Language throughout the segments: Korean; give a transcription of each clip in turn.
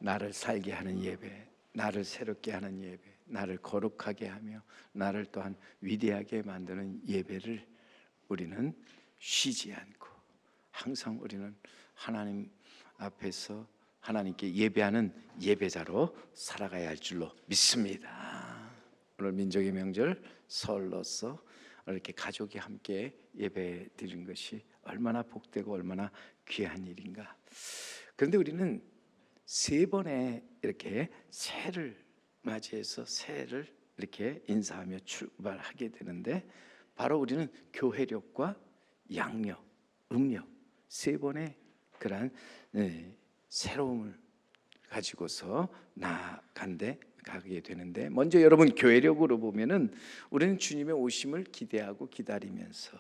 나를 살게 하는 예배, 나를 새롭게 하는 예배, 나를 거룩하게 하며 나를 또한 위대하게 만드는 예배를 우리는 쉬지 않고 항상 우리는 하나님 앞에서 하나님께 예배하는 예배자로 살아가야 할 줄로 믿습니다. 오늘 민족의 명절 설로서 이렇게 가족이 함께 예배 드리는 것이 얼마나 복되고 얼마나 귀한 일인가. 그런데 우리는 세 번의 이렇게 새해를 맞이해서 새해를 이렇게 인사하며 출발하게 되는데, 바로 우리는 교회력과 양력, 음력 세 번의 그러한 새로움을 가지고서 가게 되는데, 먼저 여러분 교회력으로 보면은 우리는 주님의 오심을 기대하고 기다리면서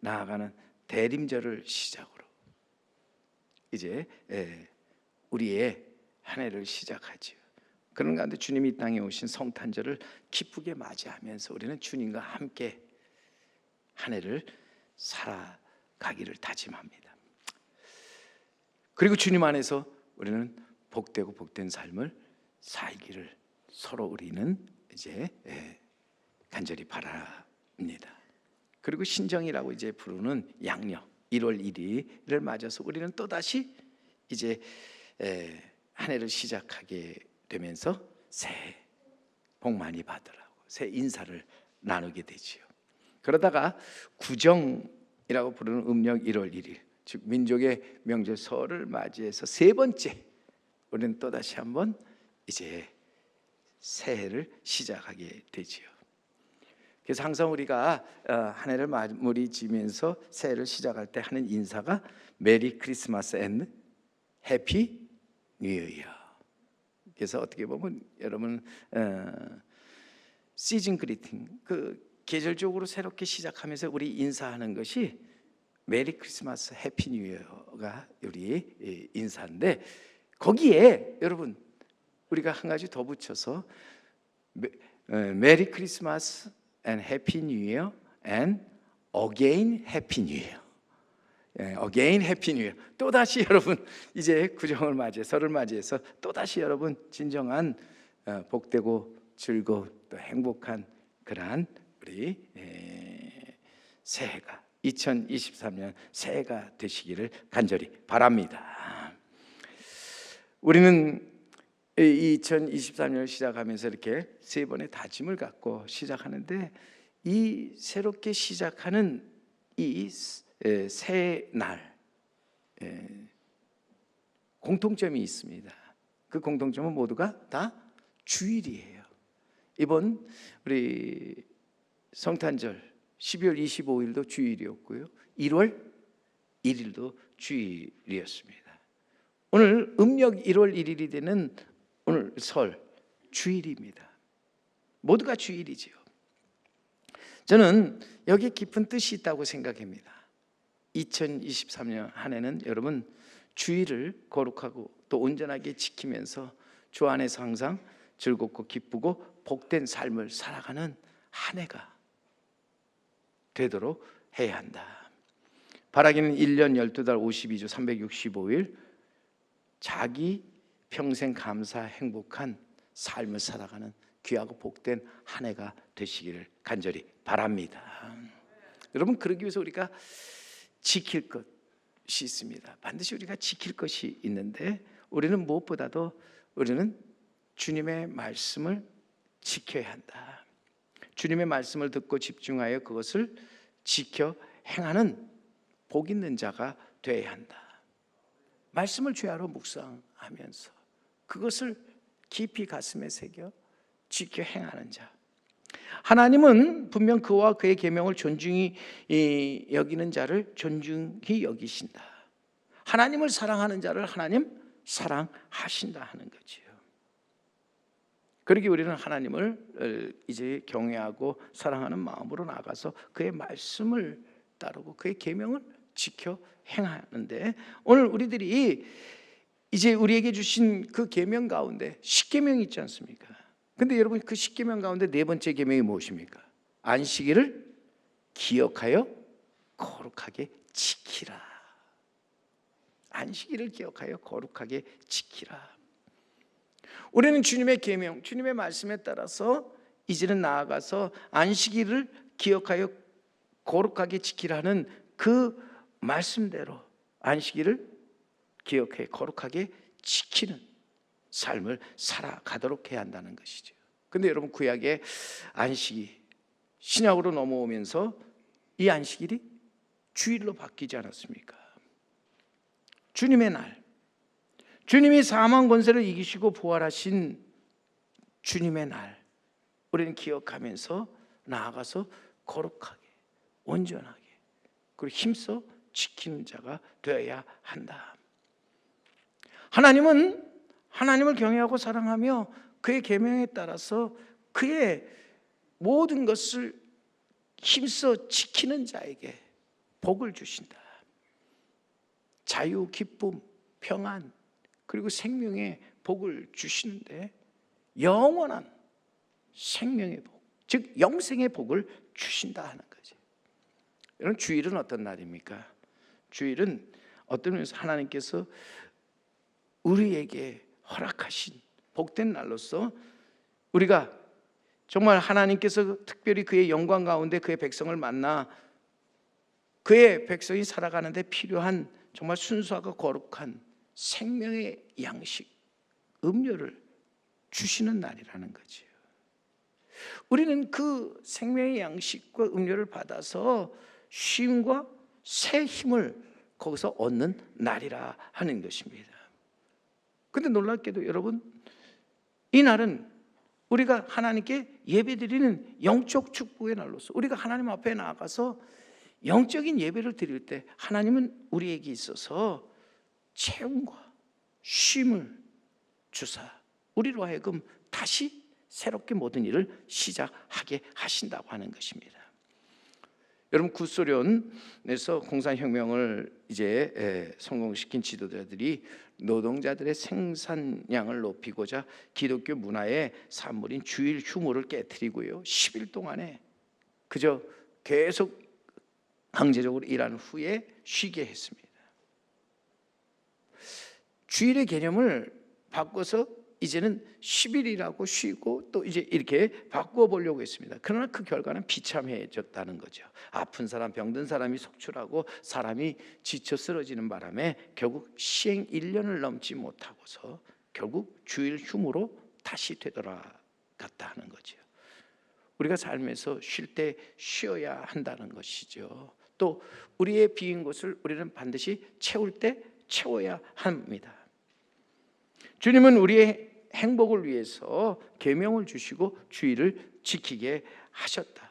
나아가는 대림절을 시작으로 이제 우리의 한 해를 시작하지요. 그런 가운데 주님이 이 땅에 오신 성탄절을 기쁘게 맞이하면서 우리는 주님과 함께 한 해를 살아가기를 다짐합니다. 그리고 주님 안에서 우리는 복되고 복된 삶을 살기를 서로 우리는 이제 간절히 바랍니다. 그리고 신정이라고 이제 부르는 양력 1월 1일을 맞아서 우리는 또다시 이제 한 해를 시작하게 되면서 새해 복 많이 받으라고 새 인사를 나누게 되지요. 그러다가 구정이라고 부르는 음력 1월 1일, 즉 민족의 명절 설을 맞이해서 세 번째 우리는 또다시 한번 이제 새해를 시작하게 되지요. 그래서 항상 우리가 한 해를 마무리 지면서 새해를 시작할 때 하는 인사가 메리 크리스마스 앤 해피 뉴 이어. 그래서 어떻게 보면 여러분 시즌 그리팅, 그 계절적으로 새롭게 시작하면서 우리 인사하는 것이 메리 크리스마스 해피 뉴 이어가 우리 인사인데, 거기에 여러분 우리가 한 가지 더 붙여서 메리 크리스마스 앤 해피 뉴 이어 앤 어게인 해피 뉴 이어. 어게인 해피 뉴 이어. 또다시 여러분 이제 구정을 맞이해 설을 맞이해서 또다시 여러분 진정한 복되고 즐거운 또 행복한 그러한 우리 새해가 2023년 새해가 되시기를 간절히 바랍니다. 우리는 2023년을 시작하면서 이렇게 세 번의 다짐을 갖고 시작하는데, 이 새롭게 시작하는 이 새 날 공통점이 있습니다. 그 공통점은 모두가 다 주일이에요. 이번 우리 성탄절 12월 25일도 주일이었고요, 1월 1일도 주일이었습니다. 오늘 음력 1월 1일이 되는 오늘 설 주일입니다. 모두가 주일이지요. 저는 여기에 깊은 뜻이 있다고 생각합니다. 2023년 한 해는 여러분 주일을 거룩하고 또 온전하게 지키면서 주 안에서 항상 즐겁고 기쁘고 복된 삶을 살아가는 한 해가 되도록 해야 한다. 바라기는 1년 12달 52주 365일 자기 평생 감사 행복한 삶을 살아가는 귀하고 복된 한 해가 되시기를 간절히 바랍니다. 여러분, 그러기 위해서 우리가 지킬 것이 있습니다. 반드시 우리가 지킬 것이 있는데, 우리는 무엇보다도 우리는 주님의 말씀을 지켜야 한다. 주님의 말씀을 듣고 집중하여 그것을 지켜 행하는 복 있는 자가 되어야 한다. 말씀을 죄하러 묵상하면서 그것을 깊이 가슴에 새겨 지켜 행하는 자. 하나님은 분명 그와 그의 계명을 존중히 여기는 자를 존중히 여기신다. 하나님을 사랑하는 자를 하나님 사랑하신다 하는 거지요. 그러기 우리는 하나님을 이제 경외하고 사랑하는 마음으로 나가서 그의 말씀을 따르고 그의 계명을 지켜 행하는데, 오늘 우리들이 이제 우리에게 주신 그 계명 가운데 십계명이 있지 않습니까? 근데 여러분, 그 십계명 가운데 네 번째 계명이 무엇입니까? 안식일을 기억하여 거룩하게 지키라. 안식일을 기억하여 거룩하게 지키라. 우리는 주님의 계명, 주님의 말씀에 따라서 이제는 나아가서 안식일을 기억하여 거룩하게 지키라는 그 말씀대로 안식일을 기억해 거룩하게 지키는 삶을 살아가도록 해야 한다는 것이죠. 근데 여러분, 구약의 안식이 신약으로 넘어오면서 이 안식일이 주일로 바뀌지 않았습니까? 주님의 날, 주님이 사망 권세를 이기시고 부활하신 주님의 날, 우리는 기억하면서 나아가서 거룩하게, 온전하게, 그리고 힘써 지키는 자가 되어야 한다. 하나님은 하나님을 경외하고 사랑하며 그의 계명에 따라서 그의 모든 것을 힘써 지키는 자에게 복을 주신다. 자유, 기쁨, 평안, 그리고 생명의 복을 주시는데 영원한 생명의 복, 즉 영생의 복을 주신다 하는 거죠. 여러분, 주일은 어떤 날입니까? 주일은 어떤 면에서 하나님께서 우리에게 허락하신 복된 날로서 우리가 정말 하나님께서 특별히 그의 영광 가운데 그의 백성을 만나 그의 백성이 살아가는데 필요한 정말 순수하고 거룩한 생명의 양식, 음료를 주시는 날이라는 거죠. 우리는 그 생명의 양식과 음료를 받아서 쉼과 새 힘을 거기서 얻는 날이라 하는 것입니다. 그런데 놀랍게도 여러분, 이 날은 우리가 하나님께 예배드리는 영적 축복의 날로서 우리가 하나님 앞에 나아가서 영적인 예배를 드릴 때 하나님은 우리에게 있어서 체험과 쉼을 주사 우리로 하여금 다시 새롭게 모든 일을 시작하게 하신다고 하는 것입니다. 여러분, 구소련에서 공산혁명을 이제 성공시킨 지도자들이 노동자들의 생산량을 높이고자 기독교 문화의 산물인 주일 휴무를 깨트리고요, 10일 동안에 그저 계속 강제적으로 일한 후에 쉬게 했습니다. 주일의 개념을 바꿔서 이제는 10일이라고 쉬고 또 이제 이렇게 바꾸어 보려고 했습니다. 그러나 그 결과는 비참해졌다는 거죠. 아픈 사람, 병든 사람이 속출하고 사람이 지쳐 쓰러지는 바람에 결국 시행 1년을 넘지 못하고서 결국 주일 휴무로 다시 되돌아갔다 하는 거죠. 우리가 삶에서 쉴 때 쉬어야 한다는 것이죠. 또 우리의 비인 곳을 우리는 반드시 채울 때 채워야 합니다. 주님은 우리의 행복을 위해서 계명을 주시고 주일을 지키게 하셨다.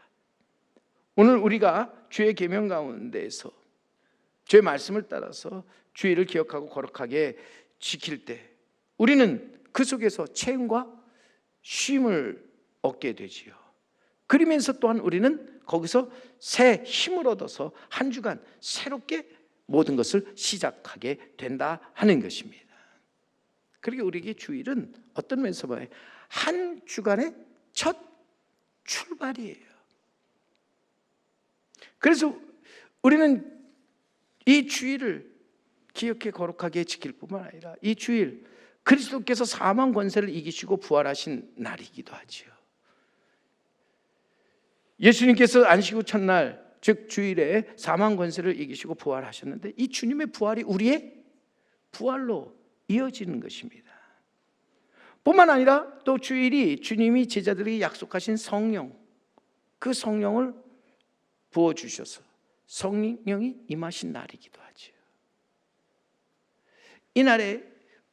오늘 우리가 주의 계명 가운데에서 주의 말씀을 따라서 주일을 기억하고 거룩하게 지킬 때 우리는 그 속에서 체험과 쉼을 얻게 되지요. 그러면서 또한 우리는 거기서 새 힘을 얻어서 한 주간 새롭게 모든 것을 시작하게 된다 하는 것입니다. 그러게 우리에게 주일은 어떤 면에서 봐요? 한 주간의 첫 출발이에요. 그래서 우리는 이 주일을 기억해 거룩하게 지킬 뿐만 아니라 이 주일 그리스도께서 사망 권세를 이기시고 부활하신 날이기도 하지요. 예수님께서 안식 후 첫날 즉 주일에 사망 권세를 이기시고 부활하셨는데 이 주님의 부활이 우리의 부활로 이어지는 것입니다. 뿐만 아니라 또 주일이 주님이 제자들에게 약속하신 성령, 그 성령을 부어주셔서 성령이 임하신 날이기도 하죠. 이 날에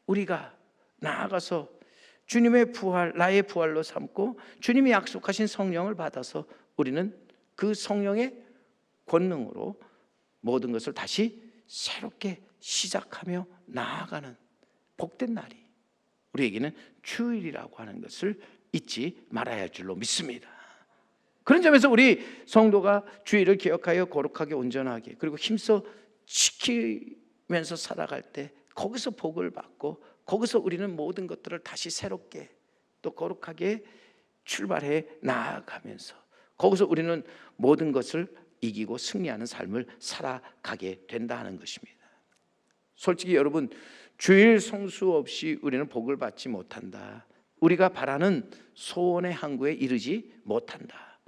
우리가 나아가서 주님의 부활, 나의 부활로 삼고 주님이 약속하신 성령을 받아서 우리는 그 성령의 권능으로 모든 것을 다시 새롭게 시작하며 나아가는 복된 날이 우리에게는 주일이라고 하는 것을 잊지 말아야 할 줄로 믿습니다. 그런 점에서 우리 성도가 주일을 기억하여 거룩하게 온전하게 그리고 힘써 지키면서 살아갈 때 거기서 복을 받고 거기서 우리는 모든 것들을 다시 새롭게 또 거룩하게 출발해 나아가면서 거기서 우리는 모든 것을 이기고 승리하는 삶을 살아가게 된다는 것입니다. 솔직히 여러분, 주일 성수 없이 우리는 복을 받지 못한다. 우리가 바라는 소원의 항구에 이르지 못한다.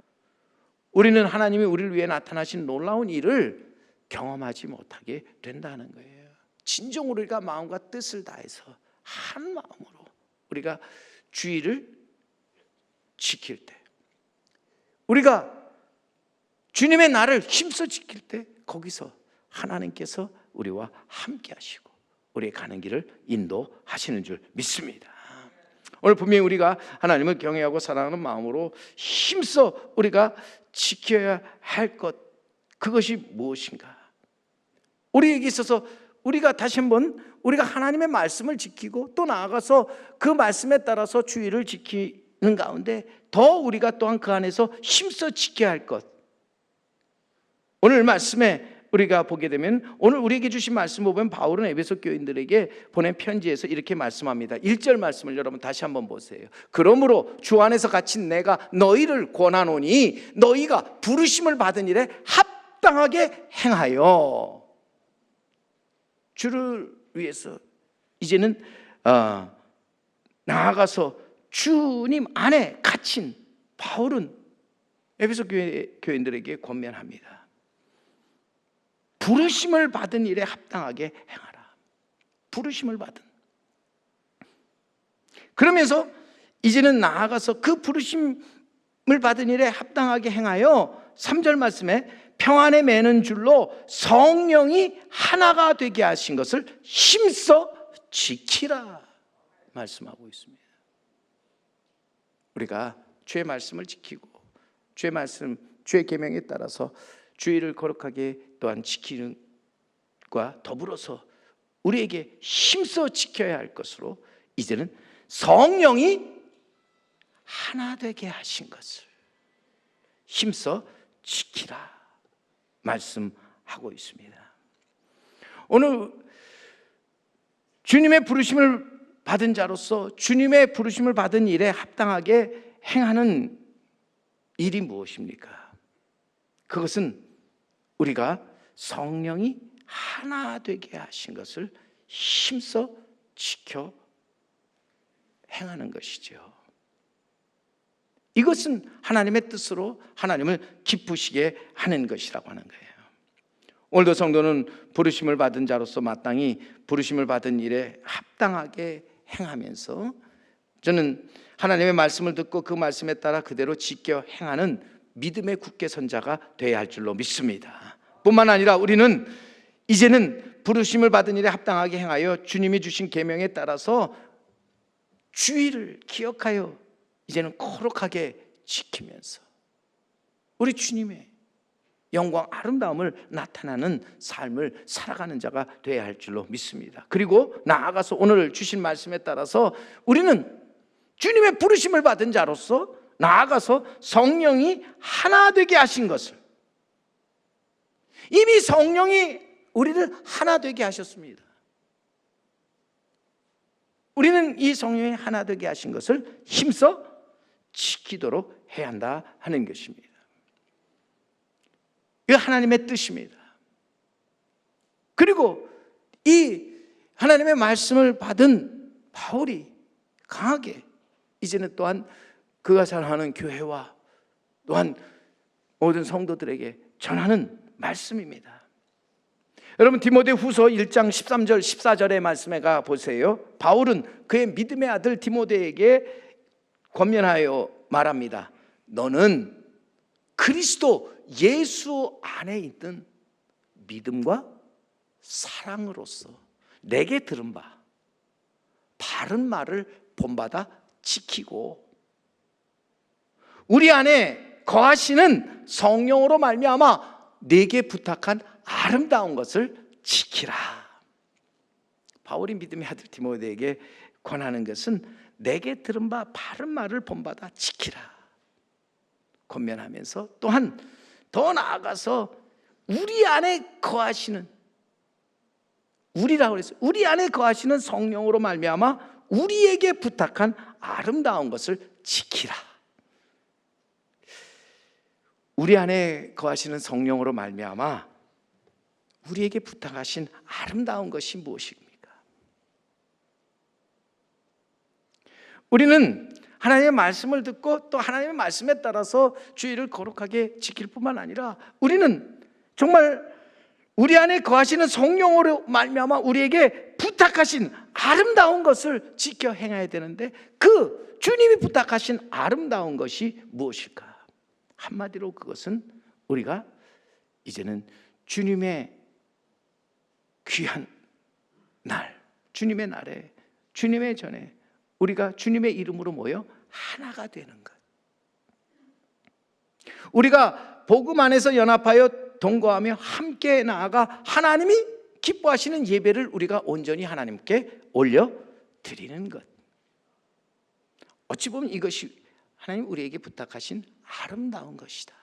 우리는 하나님이 우리를 위해 나타나신 놀라운 일을 경험하지 못하게 된다는 거예요. 진정으로 우리가 마음과 뜻을 다해서 한 마음으로 우리가 주의를 지킬 때, 우리가 주님의 날을 힘써 지킬 때, 거기서 하나님께서 우리와 함께 하시고 우리의 가는 길을 인도하시는 줄 믿습니다. 오늘 분명히 우리가 하나님을 경외하고 사랑하는 마음으로 힘써 우리가 지켜야 할 것, 그것이 무엇인가? 우리에게 있어서 우리가 다시 한번 우리가 하나님의 말씀을 지키고 또 나아가서 그 말씀에 따라서 주의를 지키는 가운데 더 우리가 또한 그 안에서 힘써 지켜야 할 것, 오늘 말씀에 우리가 보게 되면, 오늘 우리에게 주신 말씀 보면 바울은 에베소 교인들에게 보낸 편지에서 이렇게 말씀합니다. 1절 말씀을 여러분 다시 한번 보세요. 그러므로 주 안에서 갇힌 내가 너희를 권하노니 너희가 부르심을 받은 일에 합당하게 행하여. 주를 위해서 이제는 나아가서 주님 안에 갇힌 바울은 에베소 교인들에게 권면합니다. 부르심을 받은 일에 합당하게 행하라. 부르심을 받은. 그러면서 이제는 나아가서 그 부르심을 받은 일에 합당하게 행하여 3절 말씀에 평안에 매는 줄로 성령이 하나가 되게 하신 것을 힘써 지키라 말씀하고 있습니다. 우리가 주의 말씀을 지키고 주의 말씀, 주의 계명에 따라서 주의를 거룩하게 또한 지키는 것과 더불어서 우리에게 힘써 지켜야 할 것으로 이제는 성령이 하나 되게 하신 것을 힘써 지키라 말씀하고 있습니다. 오늘 주님의 부르심을 받은 자로서 주님의 부르심을 받은 일에 합당하게 행하는 일이 무엇입니까? 그것은 우리가 성령이 하나 되게 하신 것을 힘써 지켜 행하는 것이죠. 이것은 하나님의 뜻으로 하나님을 기쁘시게 하는 것이라고 하는 거예요. 오늘도 성도는 부르심을 받은 자로서 마땅히 부르심을 받은 일에 합당하게 행하면서 저는 하나님의 말씀을 듣고 그 말씀에 따라 그대로 지켜 행하는 믿음의 굳게 선 자가 되어야 할 줄로 믿습니다. 뿐만 아니라 우리는 이제는 부르심을 받은 일에 합당하게 행하여 주님이 주신 계명에 따라서 주의를 기억하여 이제는 거룩하게 지키면서 우리 주님의 영광, 아름다움을 나타나는 삶을 살아가는 자가 되어야 할 줄로 믿습니다. 그리고 나아가서 오늘 주신 말씀에 따라서 우리는 주님의 부르심을 받은 자로서 나아가서 성령이 하나 되게 하신 것을, 이미 성령이 우리를 하나 되게 하셨습니다. 우리는 이 성령이 하나 되게 하신 것을 힘써 지키도록 해야 한다 하는 것입니다. 이거 하나님의 뜻입니다. 그리고 이 하나님의 말씀을 받은 바울이 강하게 이제는 또한 그가 사랑하는 교회와 또한 모든 성도들에게 전하는 말씀입니다. 여러분 디모데후서 1장 13절 14절의 말씀에 가 보세요. 바울은 그의 믿음의 아들 디모데에게 권면하여 말합니다. 너는 그리스도 예수 안에 있는 믿음과 사랑으로서 내게 들은 바 바른 말을 본받아 지키고 우리 안에 거하시는 성령으로 말미암아 내게 부탁한 아름다운 것을 지키라. 바울이 믿음의 아들 디모데에게 권하는 것은 내게 들은 바 바른 말을 본받아 지키라 권면하면서 또한 더 나아가서 우리 안에 거하시는, 우리라고 그랬어요. 우리 안에 거하시는 성령으로 말미암아 우리에게 부탁한 아름다운 것을 지키라. 우리 안에 거하시는 성령으로 말미암아 우리에게 부탁하신 아름다운 것이 무엇입니까? 우리는 하나님의 말씀을 듣고 또 하나님의 말씀에 따라서 주의를 거룩하게 지킬 뿐만 아니라 우리는 정말 우리 안에 거하시는 성령으로 말미암아 우리에게 부탁하신 아름다운 것을 지켜 행해야 되는데, 그 주님이 부탁하신 아름다운 것이 무엇일까? 한마디로 그것은 우리가 이제는 주님의 귀한 날, 주님의 날에, 주님의 전에 우리가 주님의 이름으로 모여 하나가 되는 것. 우리가 복음 안에서 연합하여 동거하며 함께 나아가 하나님이 기뻐하시는 예배를 우리가 온전히 하나님께 올려드리는 것. 어찌 보면 이것이 하나님 우리에게 부탁하신 아름다운 것이다.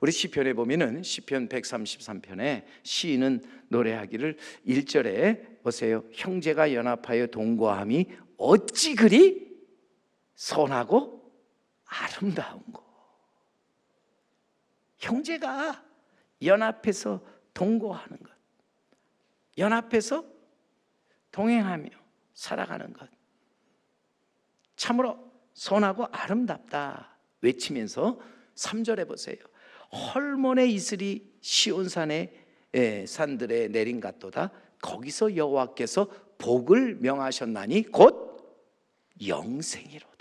우리 시편에 보면은 시편 133편에 시인은 노래하기를 1절에 보세요. 형제가 연합하여 동거함이 어찌 그리 선하고 아름다운고. 형제가 연합해서 동거하는 것, 연합해서 동행하며 살아가는 것, 참으로 선하고 아름답다 외치면서 3절에 보세요. 헐몬의 이슬이 시온산의 산들에 내린 같도다. 거기서 여호와께서 복을 명하셨나니 곧 영생이로다.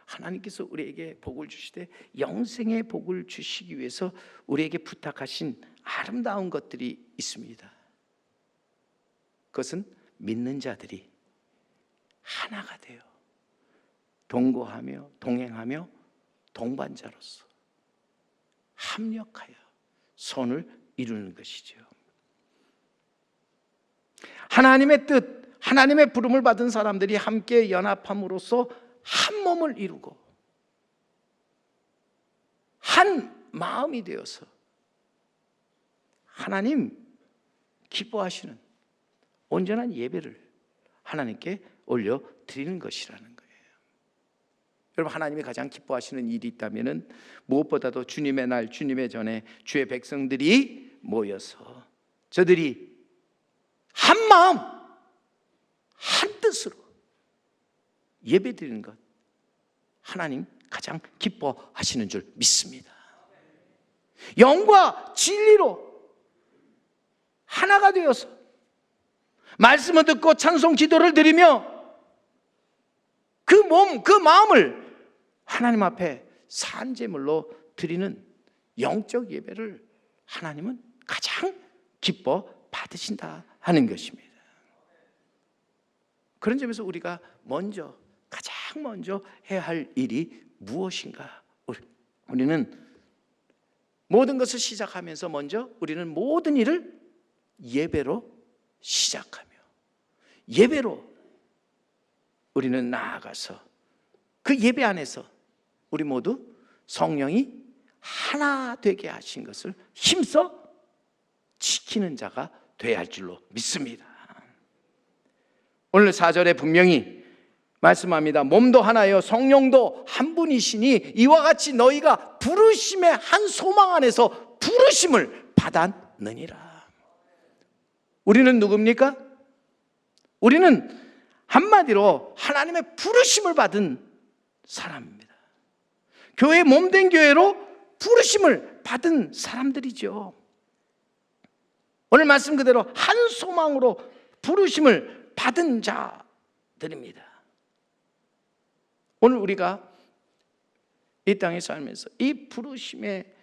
하나님께서 우리에게 복을 주시되 영생의 복을 주시기 위해서 우리에게 부탁하신 아름다운 것들이 있습니다. 그것은 믿는 자들이 하나가 되어 동거하며 동행하며 동반자로서 합력하여 손을 이루는 것이죠. 하나님의 뜻, 하나님의 부름을 받은 사람들이 함께 연합함으로써 한 몸을 이루고 한 마음이 되어서 하나님 기뻐하시는 온전한 예배를 하나님께 올려드리는 것이라는 거예요. 여러분, 하나님이 가장 기뻐하시는 일이 있다면 무엇보다도 주님의 날, 주님의 전에 주의 백성들이 모여서 저들이 한 마음, 한 뜻으로 예배드리는 것, 하나님 가장 기뻐하시는 줄 믿습니다. 영과 진리로 하나가 되어서 말씀을 듣고 찬송 기도를 드리며 그 몸, 그 마음을 하나님 앞에 산제물로 드리는 영적 예배를 하나님은 가장 기뻐 받으신다 하는 것입니다. 그런 점에서 우리가 가장 먼저 해야 할 일이 무엇인가? 우리는 모든 것을 시작하면서 먼저 우리는 모든 일을 예배로 시작하며 예배로 우리는 나아가서 그 예배 안에서 우리 모두 성령이 하나 되게 하신 것을 힘써 지키는 자가 되어야 할 줄로 믿습니다. 오늘 4절에 분명히 말씀합니다. 몸도 하나요 성령도 한 분이시니 이와 같이 너희가 부르심의 한 소망 안에서 부르심을 받았느니라. 우리는 누굽니까? 우리는 한마디로 하나님의 부르심을 받은 사람입니다. 교회 몸된 교회로 부르심을 받은 사람들이죠. 오늘 말씀 그대로 한 소망으로 부르심을 받은 자들입니다. 오늘 우리가 이 땅에 살면서 이 부르심에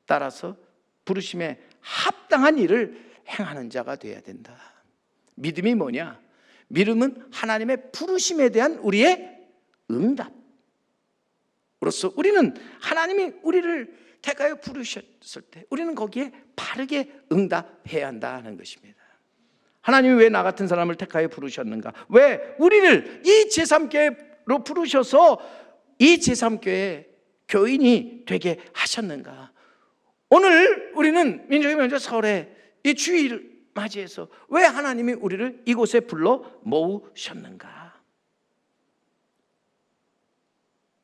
따라서 부르심에 합당한 일을 행하는 자가 되어야 된다. 믿음이 뭐냐? 믿음은 하나님의 부르심에 대한 우리의 응답으로서 우리는 하나님이 우리를 택하여 부르셨을 때 우리는 거기에 바르게 응답해야 한다는 것입니다. 하나님이 왜 나 같은 사람을 택하여 부르셨는가? 왜 우리를 이 제3교회로 부르셔서 이 제3교회 교인이 되게 하셨는가? 오늘 우리는 민족의 명절 설에 이 주일을 맞이해서 왜 하나님이 우리를 이곳에 불러 모으셨는가?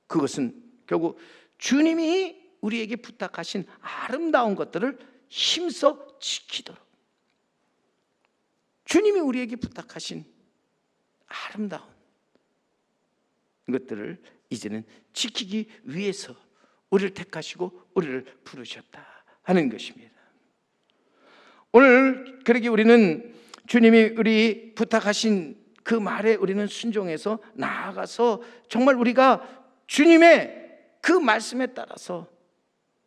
그것은 결국 주님이 우리에게 부탁하신 아름다운 것들을 힘써 지키도록, 주님이 우리에게 부탁하신 아름다운 것들을 이제는 지키기 위해서 우리를 택하시고 우리를 부르셨다 하는 것입니다. 오늘 그러기 우리는 주님이 우리 부탁하신 그 말에 우리는 순종해서 나아가서 정말 우리가 주님의 그 말씀에 따라서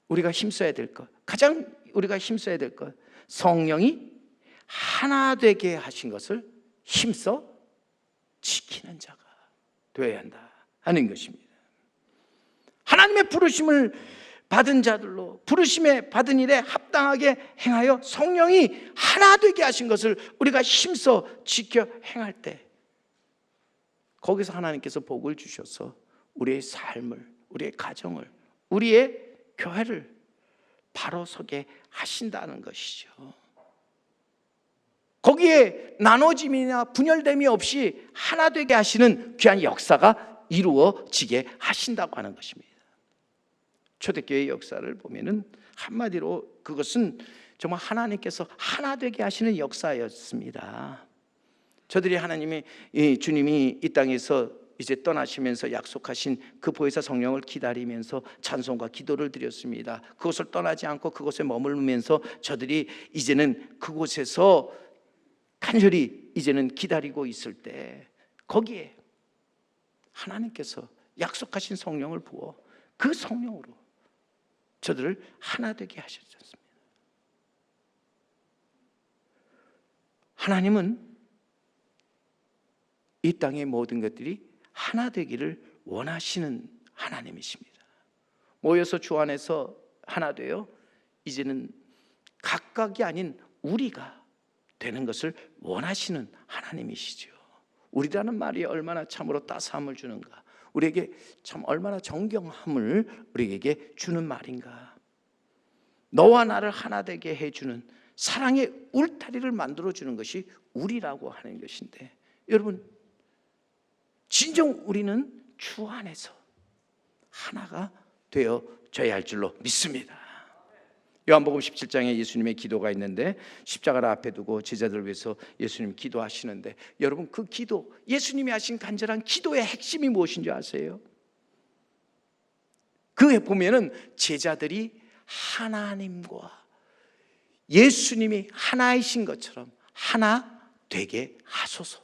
우리가 힘써야 될 것, 가장 우리가 힘써야 될 것, 성령이 하나 되게 하신 것을 힘써 지키는 자가 되어야 한다 하는 것입니다. 하나님의 부르심을 받은 자들로 부르심에 받은 일에 합당하게 행하여 성령이 하나 되게 하신 것을 우리가 힘써 지켜 행할 때, 거기서 하나님께서 복을 주셔서 우리의 삶을, 우리의 가정을, 우리의 교회를 바로 서게 하신다는 것이죠. 거기에 나눠짐이나 분열됨이 없이 하나 되게 하시는 귀한 역사가 이루어지게 하신다고 하는 것입니다. 초대교회의 역사를 보면은 한마디로 그것은 정말 하나님께서 하나 되게 하시는 역사였습니다. 저들이 주님이 이 땅에서 이제 떠나시면서 약속하신 그 보혜사 성령을 기다리면서 찬송과 기도를 드렸습니다. 그곳을 떠나지 않고 그곳에 머물면서 저들이 이제는 그곳에서 간절히 이제는 기다리고 있을 때, 거기에 하나님께서 약속하신 성령을 부어 그 성령으로 저들을 하나 되게 하셨습니다. 하나님은 이 땅의 모든 것들이 하나 되기를 원하시는 하나님이십니다. 모여서 주 안에서 하나 되어 이제는 각각이 아닌 우리가 되는 것을 원하시는 하나님이시죠. 우리라는 말이 얼마나 참으로 따스함을 주는가, 우리에게 참 얼마나 정경함을 우리에게 주는 말인가. 너와 나를 하나 되게 해주는 사랑의 울타리를 만들어주는 것이 우리라고 하는 것인데, 여러분, 진정 우리는 주 안에서 하나가 되어져야 할 줄로 믿습니다. 요한복음 17장에 예수님의 기도가 있는데, 십자가를 앞에 두고 제자들을 위해서 예수님 기도하시는데, 여러분, 그 기도, 예수님이 하신 간절한 기도의 핵심이 무엇인지 아세요? 그에 보면은 제자들이 하나님과 예수님이 하나이신 것처럼 하나 되게 하소서.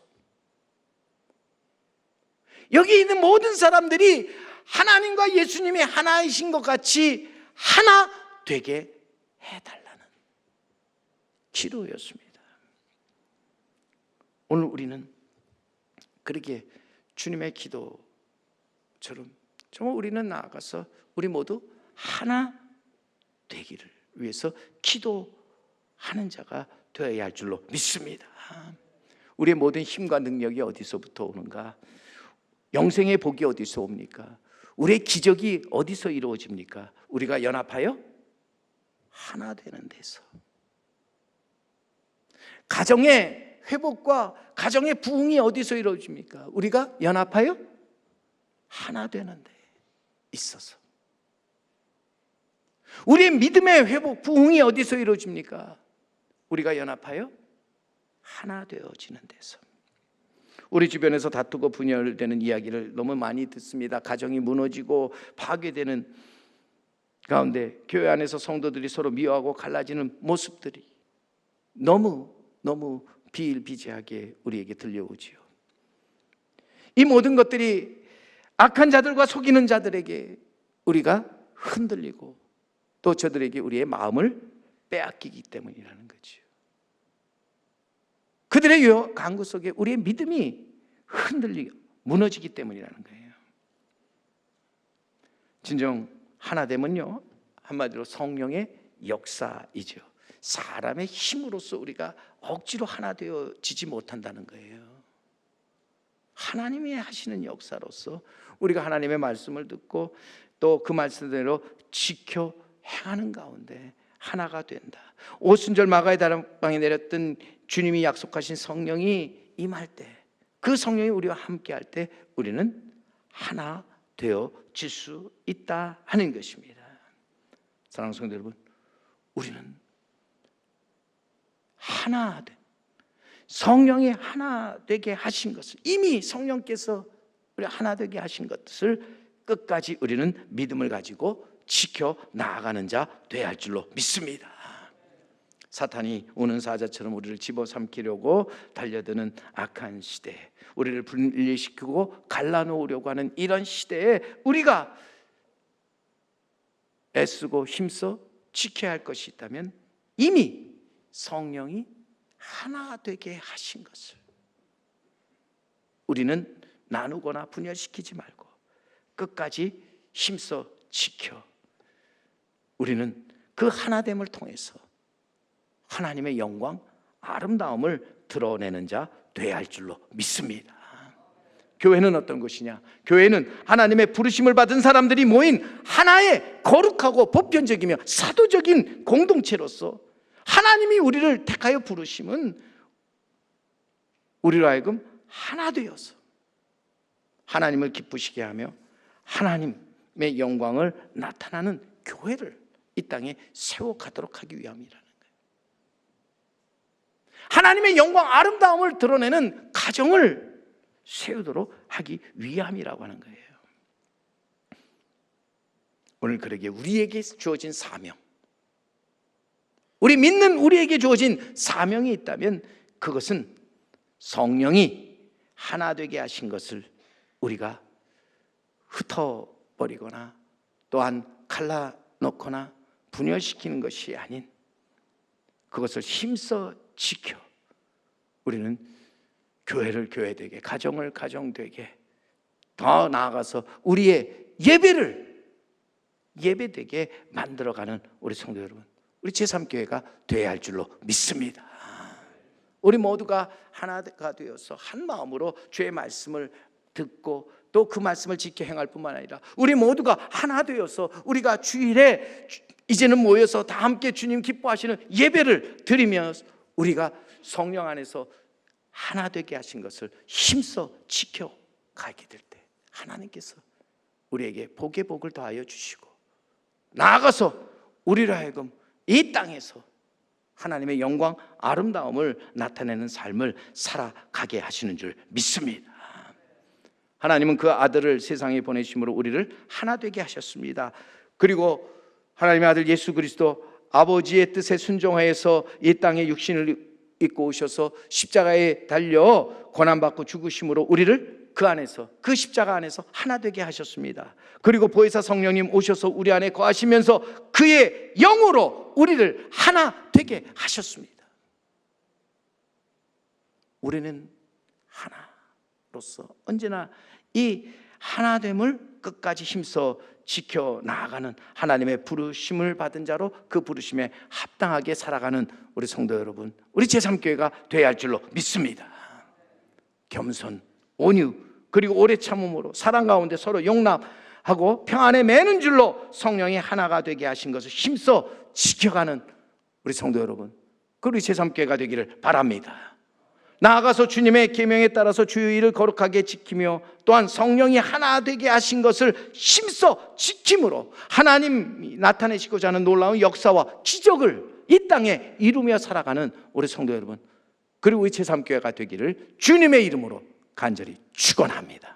여기 있는 모든 사람들이 하나님과 예수님이 하나이신 것 같이 하나 되게 해달라는 기도였습니다. 오늘 우리는 그렇게 주님의 기도처럼 정말 우리는 나아가서 우리 모두 하나 되기를 위해서 기도하는 자가 되어야 할 줄로 믿습니다. 우리의 모든 힘과 능력이 어디서부터 오는가? 영생의 복이 어디서 옵니까? 우리의 기적이 어디서 이루어집니까? 우리가 연합하여 하나 되는 데서. 가정의 회복과 가정의 부흥이 어디서 이루어집니까? 우리가 연합하여 하나 되는 데 있어서. 우리의 믿음의 회복, 부흥이 어디서 이루어집니까? 우리가 연합하여 하나 되어지는 데서. 우리 주변에서 다투고 분열되는 이야기를 너무 많이 듣습니다. 가정이 무너지고 파괴되는 가운데 교회 안에서 성도들이 서로 미워하고 갈라지는 모습들이 너무 비일비재하게 우리에게 들려오지요. 이 모든 것들이 악한 자들과 속이는 자들에게 우리가 흔들리고 또 저들에게 우리의 마음을 빼앗기기 때문이라는 거죠. 그들의 강구 속에 우리의 믿음이 흔들리고 무너지기 때문이라는 거예요. 진정 하나됨은요, 한마디로 성령의 역사이죠. 사람의 힘으로써 우리가 억지로 하나 되어지지 못한다는 거예요. 하나님이 하시는 역사로서 우리가 하나님의 말씀을 듣고 또 그 말씀대로 지켜 행하는 가운데 하나가 된다. 오순절 마가의 다락방에 내렸던 주님이 약속하신 성령이 임할 때, 그 성령이 우리와 함께 할 때 우리는 하나 되어질 수 있다 하는 것입니다. 사랑하는 성도 여러분, 우리는 하나 된 성령이 하나 되게 하신 것을, 이미 성령께서 우리 하나 되게 하신 것을 끝까지 우리는 믿음을 가지고 지켜 나아가는 자 되어야 할 줄로 믿습니다. 사탄이 우는 사자처럼 우리를 집어삼키려고 달려드는 악한 시대, 우리를 분리시키고 갈라놓으려고 하는 이런 시대에 우리가 애쓰고 힘써 지켜야 할 것이 있다면 이미 성령이 하나 되게 하신 것을 우리는 나누거나 분열시키지 말고 끝까지 힘써 지켜 우리는 그 하나됨을 통해서 하나님의 영광, 아름다움을 드러내는 자 되어야 할 줄로 믿습니다. 교회는 어떤 것이냐? 교회는 하나님의 부르심을 받은 사람들이 모인 하나의 거룩하고 보편적이며 사도적인 공동체로서 하나님이 우리를 택하여 부르심은 우리로 하여금 하나 되어서 하나님을 기쁘시게 하며 하나님의 영광을 나타나는 교회를 이 땅에 세워가도록 하기 위함이라는 거예요. 하나님의 영광, 아름다움을 드러내는 가정을 세우도록 하기 위함이라고 하는 거예요. 오늘 그러기에 우리에게 주어진 사명, 우리 믿는 우리에게 주어진 사명이 있다면 그것은 성령이 하나 되게 하신 것을 우리가 흩어버리거나 또한 갈라놓거나 분열시키는 것이 아닌 그것을 힘써 지켜 우리는 교회를 교회되게, 가정을 가정되게, 더 나아가서 우리의 예배되게 만들어가는 우리 성도 여러분, 우리 제3교회가 되어야 할 줄로 믿습니다. 우리 모두가 하나가 되어서 한 마음으로 주의 말씀을 듣고 또 그 말씀을 지켜 행할 뿐만 아니라 우리 모두가 하나 되어서 우리가 주일에 이제는 모여서 다 함께 주님 기뻐하시는 예배를 드리며 우리가 성령 안에서 하나 되게 하신 것을 힘써 지켜가게 될 때 하나님께서 우리에게 복의 복을 더하여 주시고 나아가서 우리로 하여금 이 땅에서 하나님의 영광, 아름다움을 나타내는 삶을 살아가게 하시는 줄 믿습니다. 하나님은 그 아들을 세상에 보내심으로 우리를 하나 되게 하셨습니다. 그리고 하나님의 아들 예수 그리스도 아버지의 뜻에 순종하여서 이 땅에 육신을 입고 오셔서 십자가에 달려 고난받고 죽으심으로 우리를 그 안에서, 그 십자가 안에서 하나 되게 하셨습니다. 그리고 보혜사 성령님 오셔서 우리 안에 거하시면서 그의 영으로 우리를 하나 되게 하셨습니다. 우리는 하나로서 언제나 이 하나됨을 끝까지 힘써 지켜 나아가는 하나님의 부르심을 받은 자로 그 부르심에 합당하게 살아가는 우리 성도 여러분, 우리 제3교회가 되어야 할 줄로 믿습니다. 겸손, 온유, 그리고 오래 참음으로 사랑 가운데 서로 용납하고 평안에 매는 줄로 성령이 하나가 되게 하신 것을 힘써 지켜가는 우리 성도 여러분, 그 우리 제3교회가 되기를 바랍니다. 나아가서 주님의 계명에 따라서 주일을 거룩하게 지키며 또한 성령이 하나 되게 하신 것을 힘써 지킴으로 하나님이 나타내시고자 하는 놀라운 역사와 기적을 이 땅에 이루며 살아가는 우리 성도 여러분, 그리고 우리 제3교회가 되기를 주님의 이름으로 간절히 축원합니다.